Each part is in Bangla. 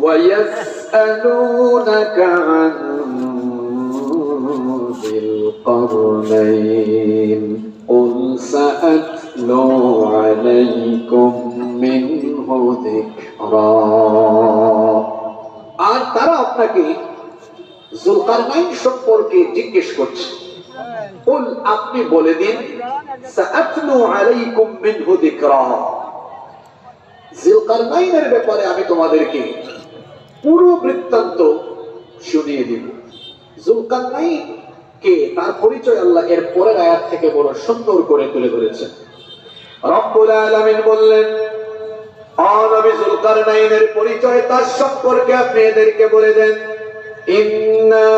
ويسألونك عن ذي القرنين قل سأتلو عليكم منه ذكرا। আর তারা আপনাকে যুলকারনাইন সম্পর্কে জিজ্ঞেস করছে, কুল আপনি বলে দিন, সাআতলু আলাইকুম মিনহু যিকরা, যুলকারনাইনের ব্যাপারে আমি তোমাদেরকে পুরো বৃত্তান্ত শুনিয়ে দিব। যুলকারনাইন কে, তার পরিচয় আল্লাহ এর পরের আয়াত থেকে বড় সুন্দর করে তুলে ধরেছেন। রব্বুল আলামিন বললেন, নবী যুলকারনাইনের পরিচয়, তার সম্পর্কে আপনি এদেরকে বলে দেন, ইন্না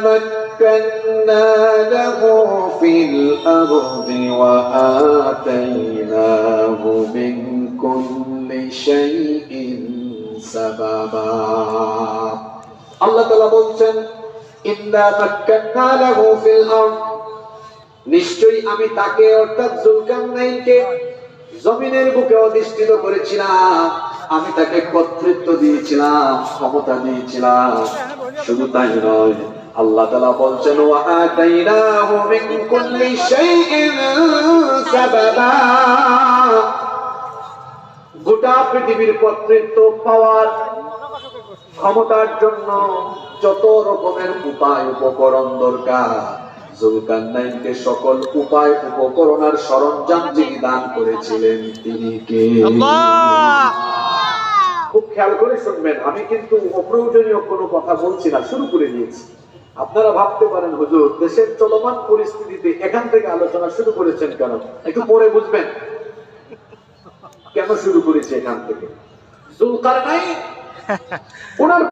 মাক্কান্না লাহু ফিল আরদি ওয়া আতাইনাহু মিন কুল্লি শাইইন সাবাবা। আল্লাহ তাআলা বলছেন, ইন্না মাক্কান্না লাহু ফিল আরদ, নিশ্চয়ই আমি তাকে অর্থাৎ যুলকারনাইনকে জমিনের বুকে অধিষ্ঠিত করেছিলাম, আমি তাকে কর্তৃত্ব দিয়েছিলাম, ক্ষমতা দিয়েছিলাম। শুধু তাই নয়, আল্লাহ তাআলা বলছেন, ওয়া আতাইনাহু মিন কুল্লি শাইইন সাবাবা, গোটা পৃথিবীর কর্তৃত্ব পাওয়ার ক্ষমতার জন্য যত রকমের উপায় উপকরণ দরকার, যুলকারনাইনকে সকল উপায় উপকরণ আর সরঞ্জাম যিনি দান করেছিলেন তিনি কে? খুব খেয়াল করে শুনবেন, আমি কিন্তু অপ্রয়োজনীয় কোনো কথা বলছি না, শুরু করে দিয়েছি। আপনারা ভাবতে পারেন, হুজুর দেশের চলমান পরিস্থিতিতে এখান থেকে আলোচনা শুরু করেছেন কেন? একটু পরে বুঝবেন কেন শুরু করেছে এখান থেকে। যুলকারনাইন ওনার